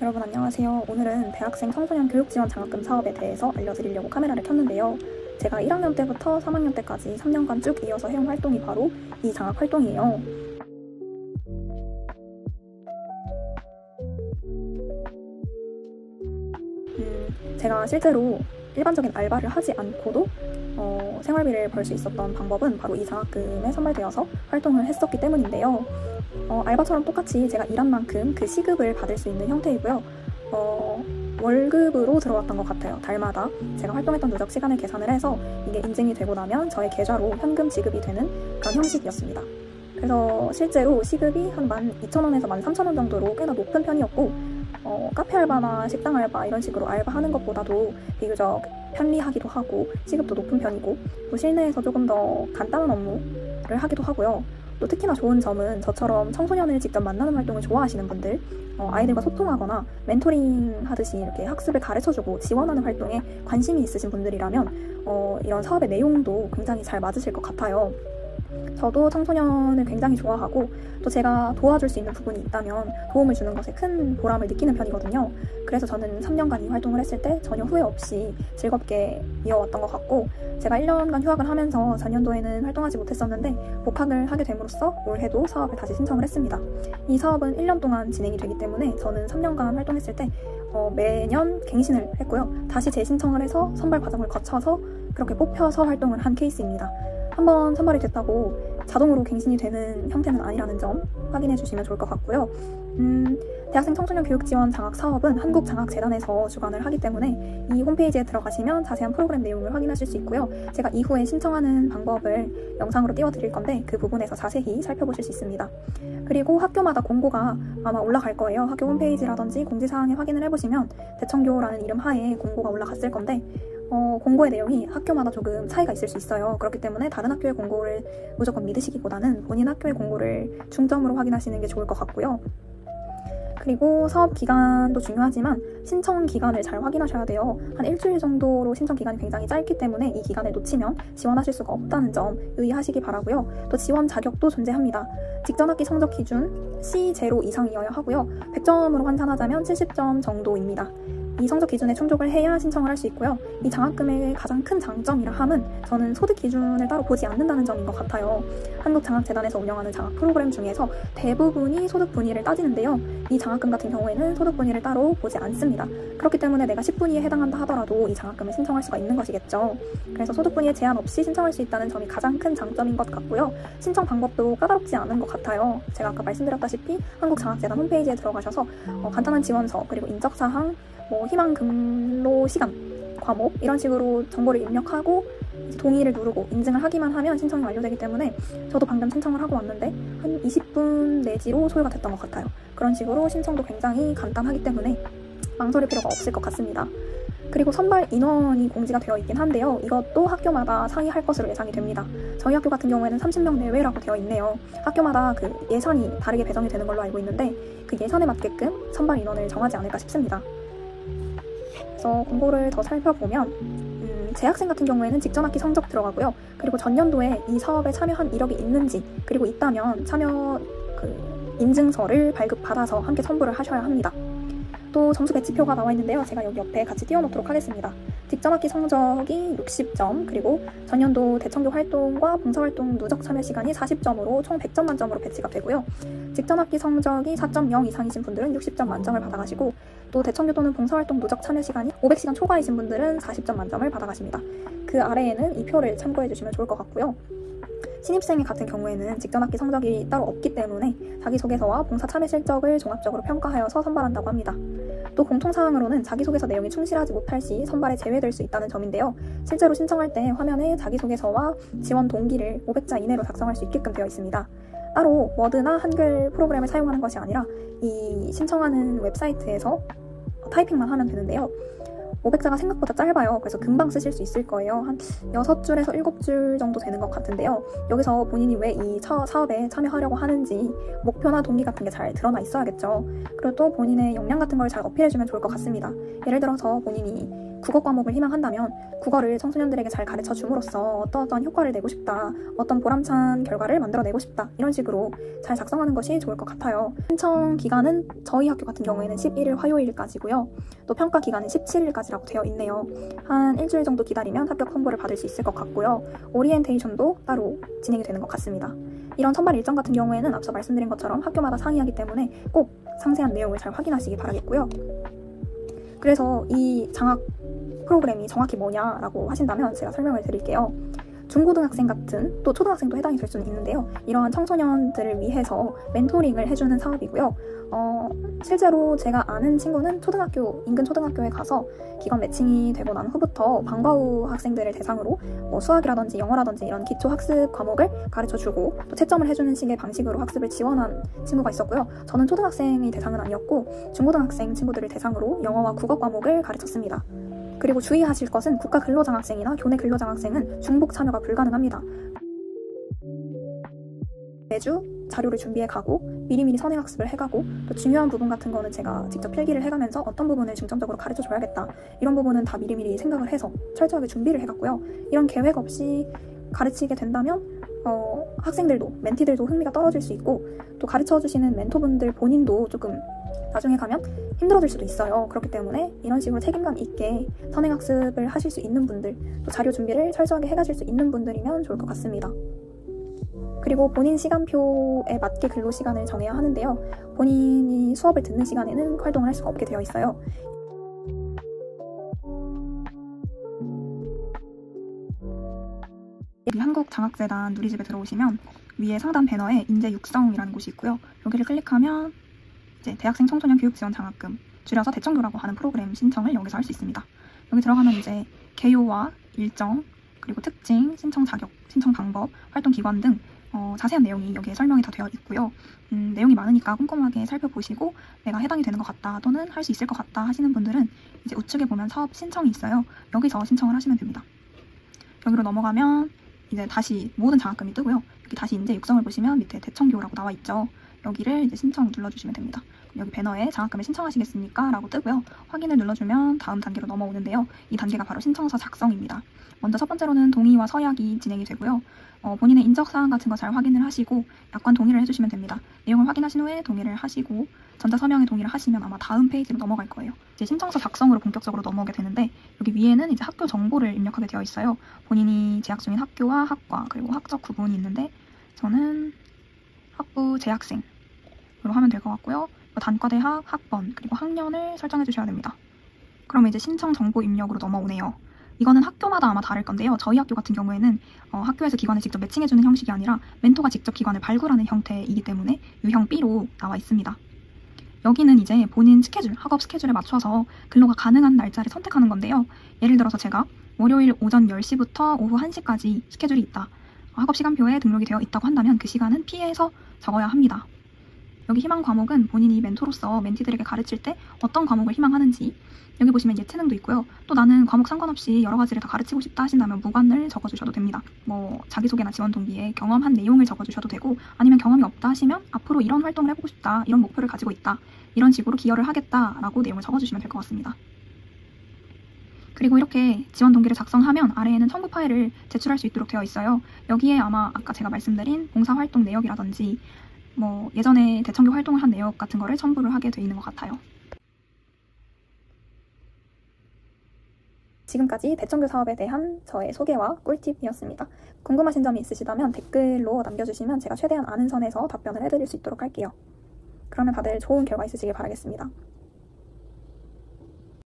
여러분 안녕하세요. 오늘은 대학생 청소년 교육지원 장학금 사업에 대해서 알려드리려고 카메라를 켰는데요. 제가 1학년 때부터 3학년 때까지 3년간 쭉 이어서 해온 활동이 바로 이 장학 활동이에요. 제가 실제로 일반적인 알바를 하지 않고도 생활비를 벌 수 있었던 방법은 바로 이 장학금에 선발되어서 활동을 했었기 때문인데요. 알바처럼 똑같이 제가 일한 만큼 그 시급을 받을 수 있는 형태이고요. 월급으로 들어왔던 것 같아요. 달마다 제가 활동했던 누적 시간을 계산을 해서 이게 인증이 되고 나면 저의 계좌로 현금 지급이 되는 그런 형식이었습니다. 그래서 실제로 시급이 한 12,000원에서 13,000원 정도로 꽤나 높은 편이었고 카페 알바나 식당 알바 이런 식으로 알바하는 것보다도 비교적 편리하기도 하고 시급도 높은 편이고 또 실내에서 조금 더 간단한 업무를 하기도 하고요. 또 특히나 좋은 점은 저처럼 청소년을 직접 만나는 활동을 좋아하시는 분들, 아이들과 소통하거나 멘토링 하듯이 이렇게 학습을 가르쳐주고 지원하는 활동에 관심이 있으신 분들이라면 이런 사업의 내용도 굉장히 잘 맞으실 것 같아요. 저도 청소년을 굉장히 좋아하고 또 제가 도와줄 수 있는 부분이 있다면 도움을 주는 것에 큰 보람을 느끼는 편이거든요. 그래서 저는 3년간 이 활동을 했을 때 전혀 후회 없이 즐겁게 이어왔던 것 같고 제가 1년간 휴학을 하면서 4년도에는 활동하지 못했었는데 복학을 하게 됨으로써 올해도 사업을 다시 신청을 했습니다. 이 사업은 1년 동안 진행이 되기 때문에 저는 3년간 활동했을 때 매년 갱신을 했고요. 다시 재신청을 해서 선발 과정을 거쳐서 그렇게 뽑혀서 활동을 한 케이스입니다. 한번 선발이 됐다고 자동으로 갱신이 되는 형태는 아니라는 점 확인해 주시면 좋을 것 같고요. 대학생 청소년 교육지원 장학 사업은 한국장학재단에서 주관을 하기 때문에 이 홈페이지에 들어가시면 자세한 프로그램 내용을 확인하실 수 있고요. 제가 이후에 신청하는 방법을 영상으로 띄워드릴 건데 그 부분에서 자세히 살펴보실 수 있습니다. 그리고 학교마다 공고가 아마 올라갈 거예요. 학교 홈페이지라든지 공지사항에 확인을 해보시면 대청교라는 이름 하에 공고가 올라갔을 건데 공고의 내용이 학교마다 조금 차이가 있을 수 있어요. 그렇기 때문에 다른 학교의 공고를 무조건 믿으시기보다는 본인 학교의 공고를 중점으로 확인하시는 게 좋을 것 같고요. 그리고 사업 기간도 중요하지만 신청 기간을 잘 확인하셔야 돼요. 한 일주일 정도로 신청 기간이 굉장히 짧기 때문에 이 기간을 놓치면 지원하실 수가 없다는 점 유의하시기 바라고요. 또 지원 자격도 존재합니다. 직전 학기 성적 기준 C0 이상이어야 하고요. 100점으로 환산하자면 70점 정도입니다. 이 성적 기준에 충족을 해야 신청을 할 수 있고요. 이 장학금의 가장 큰 장점이라 함은 저는 소득 기준을 따로 보지 않는다는 점인 것 같아요. 한국장학재단에서 운영하는 장학 프로그램 중에서 대부분이 소득 분위를 따지는데요. 이 장학금 같은 경우에는 소득 분위를 따로 보지 않습니다. 그렇기 때문에 내가 10분위에 해당한다 하더라도 이 장학금을 신청할 수가 있는 것이겠죠. 그래서 소득 분위에 제한 없이 신청할 수 있다는 점이 가장 큰 장점인 것 같고요. 신청 방법도 까다롭지 않은 것 같아요. 제가 아까 말씀드렸다시피 한국장학재단 홈페이지에 들어가셔서 간단한 지원서 그리고 인적사항 희망 근로 시간, 과목 이런 식으로 정보를 입력하고 동의를 누르고 인증을 하기만 하면 신청이 완료되기 때문에 저도 방금 신청을 하고 왔는데 한 20분 내지로 소요가 됐던 것 같아요. 그런 식으로 신청도 굉장히 간단하기 때문에 망설일 필요가 없을 것 같습니다. 그리고 선발 인원이 공지가 되어 있긴 한데요. 이것도 학교마다 상이할 것으로 예상이 됩니다. 저희 학교 같은 경우에는 30명 내외라고 되어 있네요. 학교마다 그 예산이 다르게 배정이 되는 걸로 알고 있는데 그 예산에 맞게끔 선발 인원을 정하지 않을까 싶습니다. 그래서 공고를 더 살펴보면 재학생 같은 경우에는 직전 학기 성적 들어가고요. 그리고 전년도에 이 사업에 참여한 이력이 있는지 그리고 있다면 참여 인증서를 발급받아서 함께 첨부를 하셔야 합니다. 또 점수 배치표가 나와 있는데요. 제가 여기 옆에 같이 띄워놓도록 하겠습니다. 직전 학기 성적이 60점 그리고 전년도 대청교 활동과 봉사활동 누적 참여 시간이 40점으로 총 100점 만점으로 배치가 되고요. 직전 학기 성적이 4.0 이상이신 분들은 60점 만점을 받아가시고 또 대청교 또는 봉사활동 누적 참여 시간이 500시간 초과이신 분들은 40점 만점을 받아가십니다. 그 아래에는 이 표를 참고해 주시면 좋을 것 같고요. 신입생 같은 경우에는 직전 학기 성적이 따로 없기 때문에 자기소개서와 봉사 참여 실적을 종합적으로 평가하여서 선발한다고 합니다. 또 공통사항으로는 자기소개서 내용이 충실하지 못할 시 선발에 제외될 수 있다는 점인데요. 실제로 신청할 때 화면에 자기소개서와 지원 동기를 500자 이내로 작성할 수 있게끔 되어 있습니다. 따로 워드나 한글 프로그램을 사용하는 것이 아니라 이 신청하는 웹사이트에서 타이핑만 하면 되는데요. 500자가 생각보다 짧아요. 그래서 금방 쓰실 수 있을 거예요. 한 6줄에서 7줄 정도 되는 것 같은데요. 여기서 본인이 왜 이 사업에 참여하려고 하는지 목표나 동기 같은 게 잘 드러나 있어야겠죠. 그리고 또 본인의 역량 같은 걸 잘 어필해주면 좋을 것 같습니다. 예를 들어서 본인이 국어 과목을 희망한다면 국어를 청소년들에게 잘 가르쳐 줌으로써 어떤 효과를 내고 싶다, 어떤 보람찬 결과를 만들어내고 싶다, 이런 식으로 잘 작성하는 것이 좋을 것 같아요. 신청 기간은 저희 학교 같은 경우에는 11일 화요일까지고요. 또 평가 기간은 17일까지라고 되어 있네요. 한 일주일 정도 기다리면 합격 통보를 받을 수 있을 것 같고요. 오리엔테이션도 따로 진행이 되는 것 같습니다. 이런 선발 일정 같은 경우에는 앞서 말씀드린 것처럼 학교마다 상이하기 때문에 꼭 상세한 내용을 잘 확인하시기 바라겠고요. 그래서 이 장학 프로그램이 정확히 뭐냐라고 하신다면 제가 설명을 드릴게요. 중고등학생 같은, 또 초등학생도 해당이 될 수는 있는데요. 이러한 청소년들을 위해서 멘토링을 해주는 사업이고요. 실제로 제가 아는 친구는 인근 초등학교에 가서 기관 매칭이 되고 난 후부터 방과 후 학생들을 대상으로 수학이라든지 영어라든지 이런 기초 학습 과목을 가르쳐주고 또 채점을 해주는 식의 방식으로 학습을 지원한 친구가 있었고요. 저는 초등학생이 대상은 아니었고 중고등학생 친구들을 대상으로 영어와 국어 과목을 가르쳤습니다. 그리고 주의하실 것은 국가 근로장학생이나 교내 근로장학생은 중복 참여가 불가능합니다. 매주 자료를 준비해 가고 미리미리 선행학습을 해가고 또 중요한 부분 같은 거는 제가 직접 필기를 해가면서 어떤 부분을 중점적으로 가르쳐줘야겠다, 이런 부분은 다 미리미리 생각을 해서 철저하게 준비를 해갔고요. 이런 계획 없이 가르치게 된다면 학생들도, 멘티들도 흥미가 떨어질 수 있고 또 가르쳐주시는 멘토분들 본인도 조금 나중에 가면 힘들어질 수도 있어요. 그렇기 때문에 이런 식으로 책임감 있게 선행학습을 하실 수 있는 분들, 또 자료 준비를 철저하게 해가실 수 있는 분들이면 좋을 것 같습니다. 그리고 본인 시간표에 맞게 근로 시간을 정해야 하는데요. 본인이 수업을 듣는 시간에는 활동을 할 수가 없게 되어 있어요. 한국장학재단 누리집에 들어오시면 위에 상단 배너에 인재 육성이라는 곳이 있고요. 여기를 클릭하면 이제 대학생 청소년 교육지원 장학금, 줄여서 대청교라고 하는 프로그램 신청을 여기서 할 수 있습니다. 여기 들어가면 이제 개요와 일정, 그리고 특징, 신청 자격, 신청 방법, 활동 기관 등 자세한 내용이 여기에 설명이 다 되어 있고요. 내용이 많으니까 꼼꼼하게 살펴보시고 내가 해당이 되는 것 같다 또는 할 수 있을 것 같다 하시는 분들은 이제 우측에 보면 사업 신청이 있어요. 여기서 신청을 하시면 됩니다. 여기로 넘어가면 이제 다시 모든 장학금이 뜨고요. 여기 다시 인재 육성을 보시면 밑에 대청교라고 나와 있죠. 여기를 이제 신청 눌러주시면 됩니다. 여기 배너에 장학금을 신청하시겠습니까? 라고 뜨고요. 확인을 눌러주면 다음 단계로 넘어오는데요. 이 단계가 바로 신청서 작성입니다. 먼저 첫 번째로는 동의와 서약이 진행이 되고요. 본인의 인적사항 같은 거 잘 확인을 하시고 약관 동의를 해주시면 됩니다. 내용을 확인하신 후에 동의를 하시고 전자서명에 동의를 하시면 아마 다음 페이지로 넘어갈 거예요. 이제 신청서 작성으로 본격적으로 넘어오게 되는데 여기 위에는 이제 학교 정보를 입력하게 되어 있어요. 본인이 재학 중인 학교와 학과 그리고 학적 구분이 있는데 저는 학부 재학생으로 하면 될 것 같고요. 단과대학, 학번, 그리고 학년을 설정해 주셔야 됩니다. 그럼 이제 신청 정보 입력으로 넘어오네요. 이거는 학교마다 아마 다를 건데요. 저희 학교 같은 경우에는 학교에서 기관을 직접 매칭해주는 형식이 아니라 멘토가 직접 기관을 발굴하는 형태이기 때문에 유형 B로 나와 있습니다. 여기는 이제 본인 스케줄, 학업 스케줄에 맞춰서 근로가 가능한 날짜를 선택하는 건데요. 예를 들어서 제가 월요일 오전 10시부터 오후 1시까지 스케줄이 있다. 학업 시간표에 등록이 되어 있다고 한다면 그 시간은 피해서 적어야 합니다. 여기 희망 과목은 본인이 멘토로서 멘티들에게 가르칠 때 어떤 과목을 희망하는지, 여기 보시면 예체능도 있고요. 또 나는 과목 상관없이 여러 가지를 다 가르치고 싶다 하신다면 무관을 적어주셔도 됩니다. 자기소개나 지원 동기에 경험한 내용을 적어주셔도 되고, 아니면 경험이 없다 하시면 앞으로 이런 활동을 해보고 싶다, 이런 목표를 가지고 있다, 이런 식으로 기여를 하겠다라고 내용을 적어주시면 될 것 같습니다. 그리고 이렇게 지원 동기를 작성하면 아래에는 첨부 파일을 제출할 수 있도록 되어 있어요. 여기에 아마 아까 제가 말씀드린 봉사활동 내역이라든지 예전에 대청교 활동을 한 내역 같은 거를 첨부를 하게 돼 있는 것 같아요. 지금까지 대청교 사업에 대한 저의 소개와 꿀팁이었습니다. 궁금하신 점이 있으시다면 댓글로 남겨주시면 제가 최대한 아는 선에서 답변을 해드릴 수 있도록 할게요. 그러면 다들 좋은 결과 있으시길 바라겠습니다.